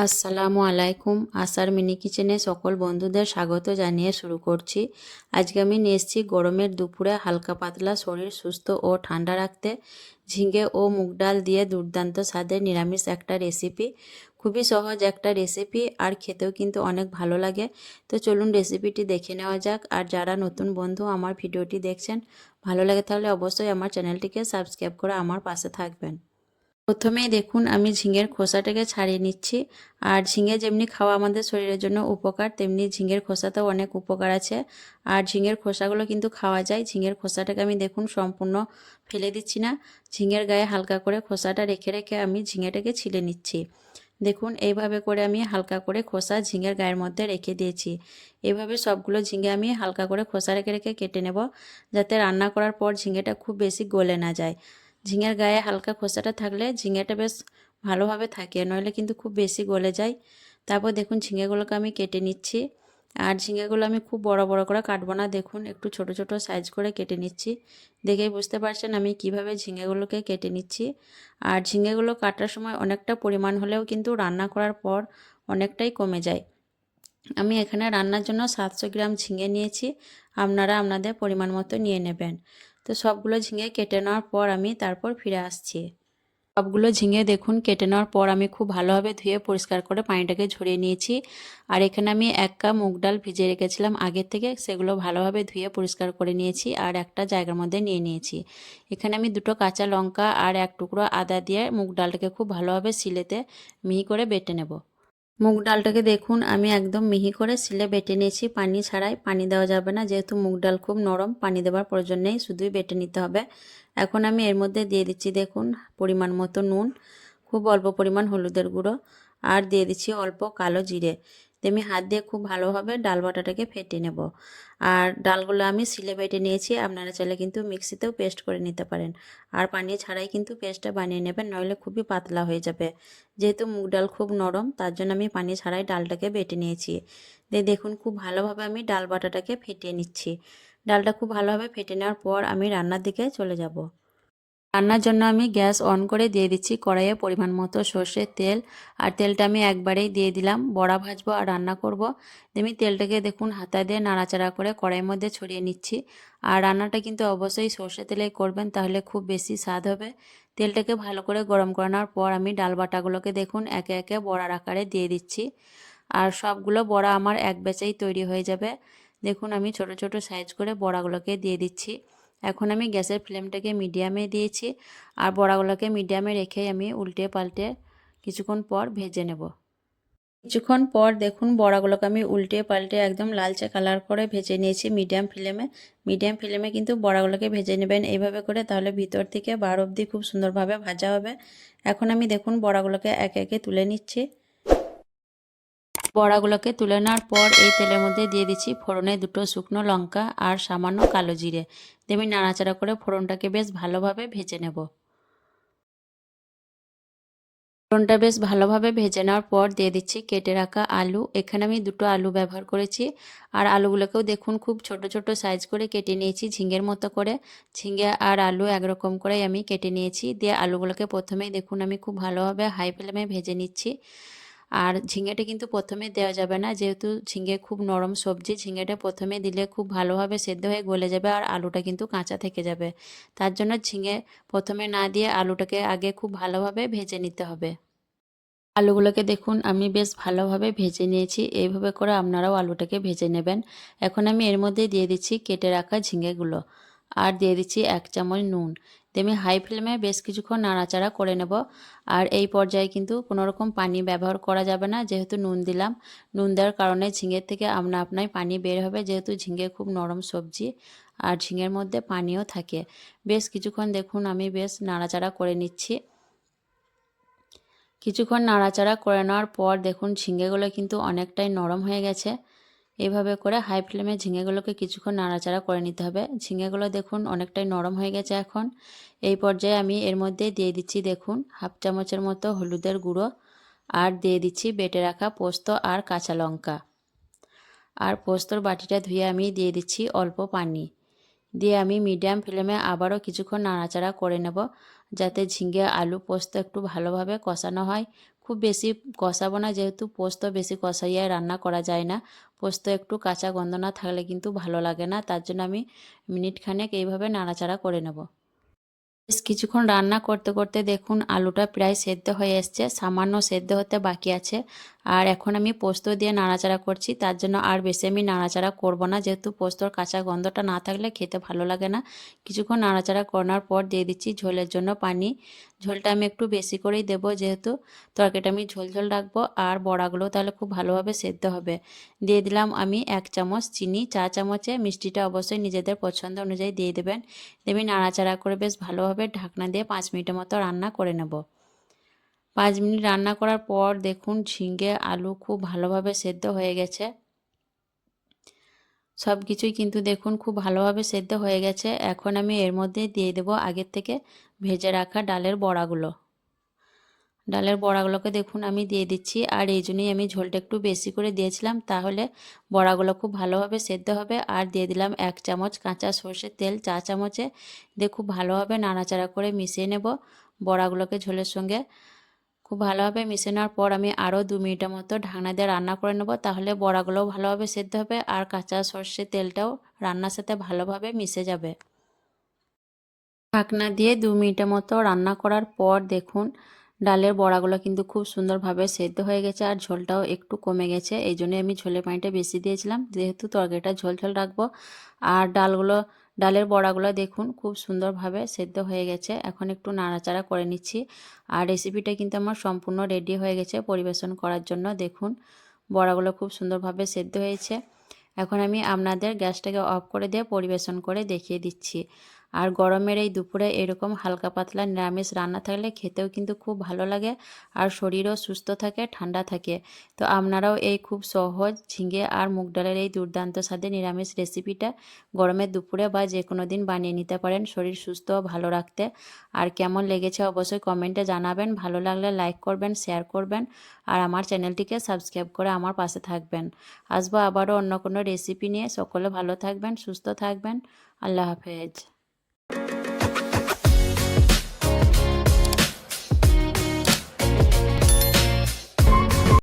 আসসালামু আলাইকুম। আসার মিনি কিচেনে সকল বন্ধুদের স্বাগত জানিয়ে শুরু করছি। আজকে আমি নিয়ে এসেছি গরমের দুপুরে হালকা পাতলা শরীর সুস্থ ও ঠান্ডা রাখতে ঝিঙে ও মুগ ডাল দিয়ে দুর্দান্ত স্বাদের নিরামিষ একটা রেসিপি। খুবই সহজ একটা রেসিপি আর খেতেও কিন্তু অনেক ভালো লাগে। তো চলুন রেসিপিটি দেখে নেওয়া যাক। আর যারা নতুন বন্ধু আমার ভিডিওটি দেখছেন, ভালো লাগে তাহলে অবশ্যই আমার চ্যানেলটিকে সাবস্ক্রাইব করে আমার পাশে থাকবেন। প্রথমেই দেখুন আমি ঝিঙের খোসাটাকে ছাড়িয়ে নিচ্ছি। আর ঝিঙে যেমনি খাওয়া আমাদের শরীরের জন্য উপকার, তেমনি ঝিঙের খোসাতেও অনেক উপকার আছে। আর ঝিঙের খোসাগুলো কিন্তু খাওয়া যায়। ঝিঙের খোসাটাকে আমি দেখুন সম্পূর্ণ ফেলে দিচ্ছি না, ঝিঙের গায়ে হালকা করে খোসাটা রেখে রেখে আমি ঝিঙেটাকে ছিলে নিচ্ছি। দেখুন এইভাবে করে আমি হালকা করে খোসা ঝিঙের গায়ের মধ্যে রেখে দিয়েছি। এভাবে সবগুলো ঝিঙে আমি হালকা করে খোসা রেখে রেখে কেটে নেব, যাতে রান্না করার পর ঝিঙেটা খুব বেশি গলে না যায়। ঝিঙের গায়ে হালকা খোসাটা থাকলে ঝিঙেটা বেশ ভালোভাবে থাকে, নইলে কিন্তু খুব বেশি গলে যায়। তারপর দেখুন ঝিঙেগুলোকে আমি কেটে নিচ্ছি। আর ঝিঙেগুলো আমি খুব বড় বড় করে কাটবো না, দেখুন একটু ছোট ছোট সাইজ করে কেটে নিচ্ছি। দেখেই বুঝতে পারছেন আমি কিভাবে ঝিঙেগুলোকে কেটে নিচ্ছি। আর ঝিঙেগুলো কাটার সময় অনেকটা পরিমাণ হলেও কিন্তু রান্না করার পর অনেকটাই কমে যায়। আমি এখানে রান্নার জন্য 700 গ্রাম ঝিঙে নিয়েছি, আপনারা আপনাদের পরিমাণ মতো নিয়ে নেবেন। তো সবগুলো ঝিঙে কেটে নেওয়ার পর আমি তারপর ফিরে আসছি। সবগুলো ঝিঙে দেখুন কেটে নেওয়ার পর আমি খুব ভালোভাবে ধুয়ে পরিষ্কার করে পানিটাকে ঝরিয়ে নিয়েছি। আর এখানে আমি 1 কাপ মুগ ডাল ভিজিয়ে রেখেছিলাম আগের থেকে, সেগুলো ভালোভাবে ধুয়ে পরিষ্কার করে নিয়েছি আর একটা জায়গার মধ্যে নিয়ে নিয়েছি। এখানে আমি 2টো কাঁচা লঙ্কা আর 1 টুকরো আদা দিয়ে মুগ ডালটাকে খুব ভালোভাবে শিলেতে মিহি করে বেটে নেব। মুগ ডালটাকে দেখুন আমি একদম মিহি করে শিলে বেটে নিয়েছি, পানি ছাড়াই। পানি দেওয়া যাবে না, যেহেতু মুগ ডাল খুব নরম, পানি দেওয়ার প্রয়োজন নেই, শুধুই বেটে নিতে হবে। এখন আমি এর মধ্যে দিয়ে দিচ্ছি দেখুন পরিমাণ মতো নুন, খুব অল্প পরিমাণ হলুদের গুঁড়ো, আর দিয়ে দিচ্ছি অল্প কালো জিরে। আমি হাত দিয়ে খুব ভালোভাবে ডাল বাটাটাকে ফেটে নেব। আর ডালগুলো আমি শিলে বেটে নিয়েছি, আপনারা চাইলে কিন্তু মিক্সিতেও পেস্ট করে নিতে পারেন। আর পানি ছাড়াই কিন্তু পেস্টটা বানিয়ে নেবেন, নইলে খুবই পাতলা হয়ে যাবে। যেহেতু মুগ ডাল খুব নরম, তার জন্য আমি পানি ছাড়াই ডালটাকে বেটে নিয়েছি। দেখুন খুব ভালোভাবে আমি ডাল বাটাটাকে ফেটিয়ে নিচ্ছি। ডালটা খুব ভালোভাবে ফেটে নেওয়ার পর আমি রান্নার দিকে চলে যাব। রান্নার জন্য আমি গ্যাস অন করে দিয়ে দিচ্ছি কড়াইয়ে পরিমাণ মতো সর্ষের তেল। আর তেলটা আমি একবারেই দিয়ে দিলাম, বড়া ভাজবো আর রান্না করব। আমি তেলটাকে দেখুন হাতা দিয়ে নাড়াচাড়া করে কড়াইয়ের মধ্যে ছড়িয়ে নিচ্ছি। আর রান্নাটা কিন্তু অবশ্যই সর্ষের তেলেই করবেন, তাহলে খুব বেশি স্বাদ হবে। তেলটাকে ভালো করে গরম করানোর পর আমি ডাল বাটাগুলোকে দেখুন একে একে বড়ার আকারে দিয়ে দিচ্ছি। আর সবগুলো বড়া আমার এক ব্যাচেই তৈরি হয়ে যাবে। দেখুন আমি ছোট ছোট সাইজ করে বড়াগুলোকে দিয়ে দিচ্ছি। এখন আমি গ্যাসের ফ্লেমটাকে মিডিয়ামে দিয়েছি। আর বড়াগুলোকে মিডিয়ামে রেখে আমি উল্টে পাল্টে কিছুক্ষণ পর ভেজে নেব। কিছুক্ষণ পর দেখুন বড়াগুলোকে আমি উল্টে পাল্টে একদম লালচে কালার করে ভেজে নিয়েছি মিডিয়াম ফ্লেমে। মিডিয়াম ফ্লেমে কিন্তু বড়াগুলোকে ভেজে নেবেন এইভাবে করে, তাহলে ভিতর থেকে বার অবধি খুব সুন্দরভাবে ভাজা হবে। এখন আমি দেখুন বড়াগুলোকে একে একে তুলে নিচ্ছি। বড়াগুলোকে তুলে নেওয়ার পর এই তেলের মধ্যে দিয়ে দিচ্ছি ফোড়নে 2টো শুকনো লঙ্কা আর সামান্য কালো জিরে। আমি নাড়াচাড়া করে ফোড়নটাকে বেশ ভালোভাবে ভেজে নেব। ফোড়নটা বেশ ভালোভাবে ভেজে নেওয়ার পর দিয়ে দিচ্ছি কেটে রাখা আলু। এখানে আমি 2টো আলু ব্যবহার করেছি। আর আলুগুলোকেও দেখুন খুব ছোট ছোট সাইজ করে কেটে নিয়েছি, ঝিঙের মতো করে। ঝিঙে আর আলু একরকম করেই আমি কেটে নিয়েছি। দিয়ে আলুগুলোকে প্রথমেই দেখুন আমি খুব ভালোভাবে হাই ফ্লেমে ভেজে নিচ্ছি। আর ঝিঙেটা কিন্তু প্রথমে দেওয়া যাবে না, যেহেতু ঝিঙে খুব নরম সবজি, ঝিঙেটা প্রথমে দিলে খুব ভালোভাবে সেদ্ধ হয়ে গলে যাবে আর আলুটা কিন্তু কাঁচা থেকে যাবে। তার জন্য ঝিঙে প্রথমে না দিয়ে আলুটাকে আগে খুব ভালোভাবে ভেজে নিতে হবে। আলুগুলোকে দেখুন আমি বেশ ভালোভাবে ভেজে নিয়েছি, এইভাবে করে আপনারাও আলুটাকে ভেজে নেবেন। এখন আমি এর মধ্যে দিয়ে দিচ্ছি কেটে রাখা ঝিঙেগুলো আর দিয়ে দিচ্ছি 1 চামচ নুন। আমি হাই ফ্লেমে বেশ কিছুক্ষণ নাড়াচাড়া করে নেব। আর এই পর্যায়ে কিন্তু কোনো রকম পানি ব্যবহার করা যাবে না, যেহেতু নুন দিলাম। নুন দেওয়ার কারণে ঝিঙের থেকে আপনা আপনাই পানি বের হবে, যেহেতু ঝিঙে খুব নরম সবজি আর ঝিঙের মধ্যে পানিও থাকে। বেশ কিছুক্ষণ দেখুন আমি বেশ নাড়াচাড়া করে নিচ্ছি। কিছুক্ষণ নাড়াচাড়া করে নেওয়ার পর দেখুন ঝিঙেগুলো কিন্তু অনেকটাই নরম হয়ে গেছে। এইভাবে করে হাই ফ্লেমে ঝিঙেগুলোকে কিছুক্ষণ নাড়াচাড়া করে নিতে হবে। ঝিঙেগুলো দেখুন অনেকটাই নরম হয়ে গেছে এখন। এই পর্যায়ে আমি এর মধ্যে দিয়ে দিচ্ছি দেখুন 1/2 চামচের মতো হলুদের গুঁড়ো, আর দিয়ে দিচ্ছি বেটে রাখা পোস্ত আর কাঁচা লঙ্কা। আর পোস্তর বাটিটা ধুয়ে আমি দিয়ে দিচ্ছি অল্প পানি। দিয়ে আমি মিডিয়াম ফ্লেমে আবারও কিছুক্ষণ নাড়াচাড়া করে নেব, যাতে ঝিঙে আলু পোস্ত একটু ভালোভাবে কষানো হয়। খুব বেশি কষাবো না, যেহেতু পোস্ত বেশি কষাইয়ে রান্না করা যায় না। পোস্ত একটু কাঁচা গন্ধ না থাকলে কিন্তু ভালো লাগে না, তার জন্য আমি মিনিট খানেক এইভাবে নাড়াচাড়া করে নেব। বেশ কিছুক্ষণ রান্না করতে করতে দেখুন আলুটা প্রায় সেদ্ধ হয়ে এসছে, সামান্য সেদ্ধ হতে বাকি আছে। আর এখন আমি পোস্ত দিয়ে নাড়াচাড়া করছি, তার জন্য আর বেশি আমি নাড়াচাড়া করব না, যেহেতু পোস্তর কাঁচা গন্ধটা না থাকলে খেতে ভালো লাগে না। কিছুক্ষণ নাড়াচাড়া করার পর দিয়ে দিচ্ছি ঝোলের জন্য পানি। ঝোলটা আমি একটু বেশি করেই দেবো, যেহেতু তরকারিটা আমি ঝোল ঝোল রাখবো আর বড়াগুলো তাহলে খুব ভালোভাবে সেদ্ধ হবে। দিয়ে দিলাম আমি 1 চামচ চিনি, চা চামচে মিষ্টিটা অবশ্যই নিজেদের পছন্দ অনুযায়ী দিয়ে দেবেন। আমি নাড়াচাড়া করে বেশ ভালোভাবে ঢাকনা দিয়ে 5 মিনিটের মতো রান্না করে নেব। 5 মিনিট রান্না করার পর দেখুন ঝিঙে আলু খুব ভালোভাবে সেদ্ধ হয়ে গেছে। সব কিছুই কিন্তু দেখুন খুব ভালোভাবে সেদ্ধ হয়ে গেছে। এখন আমি এর মধ্যে দিয়ে দেব আগের থেকে ভেজে রাখা ডালের বড়াগুলো। ডালের বড়াগুলোকে দেখুন আমি দিয়ে দিচ্ছি, আর এই জন্যই আমি ঝোলটা একটু বেশি করে দিয়েছিলাম, তাহলে বড়াগুলো খুব ভালোভাবে সেদ্ধ হবে। আর দিয়ে দিলাম 1 চামচ কাঁচা সর্ষের তেল চা চামচে, দিয়ে খুব ভালোভাবে নাড়াচাড়া করে মিশিয়ে নেব বড়াগুলোকে ঝোলের সঙ্গে। খুব ভালোভাবে মিশিয়ে নেওয়ার পর আমি আরও 2 মিনিটের মতো ঢাকনা দিয়ে রান্না করে নেব, তাহলে বড়াগুলোও ভালোভাবে সেদ্ধ হবে আর কাঁচা সর্ষের তেলটাও রান্নার সাথে ভালোভাবে মিশে যাবে। ঢাকনা দিয়ে 2 মিনিটের মতো রান্না করার পর দেখুন ডালের বড়াগুলো কিন্তু খুব সুন্দরভাবে সেদ্ধ হয়ে গেছে আর ঝোলটাও একটু কমে গেছে। এই জন্য আমি ঝোলের পানিটা বেশি দিয়েছিলাম, যেহেতু তরকারিটা ঝোল ঝোল রাখবো। আর ডালের বড়াগুলো দেখুন খুব সুন্দরভাবে সেদ্ধ হয়ে গেছে। এখন একটু নাড়াচাড়া করে নিচ্ছি। আর রেসিপিটা কিন্তু আমার সম্পূর্ণ রেডি হয়ে গেছে পরিবেশন করার জন্য। দেখুন বড়াগুলো খুব সুন্দরভাবে সেদ্ধ হয়েছে। এখন আমি আপনাদের গ্যাসটাকে অফ করে দিয়ে পরিবেশন করে দেখিয়ে দিচ্ছি। আর গরমের এই দুপুরে এরকম হালকা পাতলা নিরামিষ রান্না থাকলে খেতেও কিন্তু খুব ভালো লাগে আর শরীরও সুস্থ থাকে, ঠান্ডা থাকে। তো আপনারাও এই খুব সহজ ঝিঙে আর মুগ ডালের এই দুর্দান্ত স্বাদের নিরামিষ রেসিপিটা গরমের দুপুরে বা যে কোনো দিন বানিয়ে নিতে পারেন শরীর সুস্থ ও ভালো রাখতে। আর কেমন লেগেছে অবশ্যই কমেন্টে জানাবেন। ভালো লাগলে লাইক করবেন, শেয়ার করবেন আর আমার চ্যানেলটিকে সাবস্ক্রাইব করে আমার পাশে থাকবেন। আসবো আবারও অন্য কোনো রেসিপি নিয়ে। সকলে ভালো থাকবেন, সুস্থ থাকবেন। আল্লাহ হাফেজ।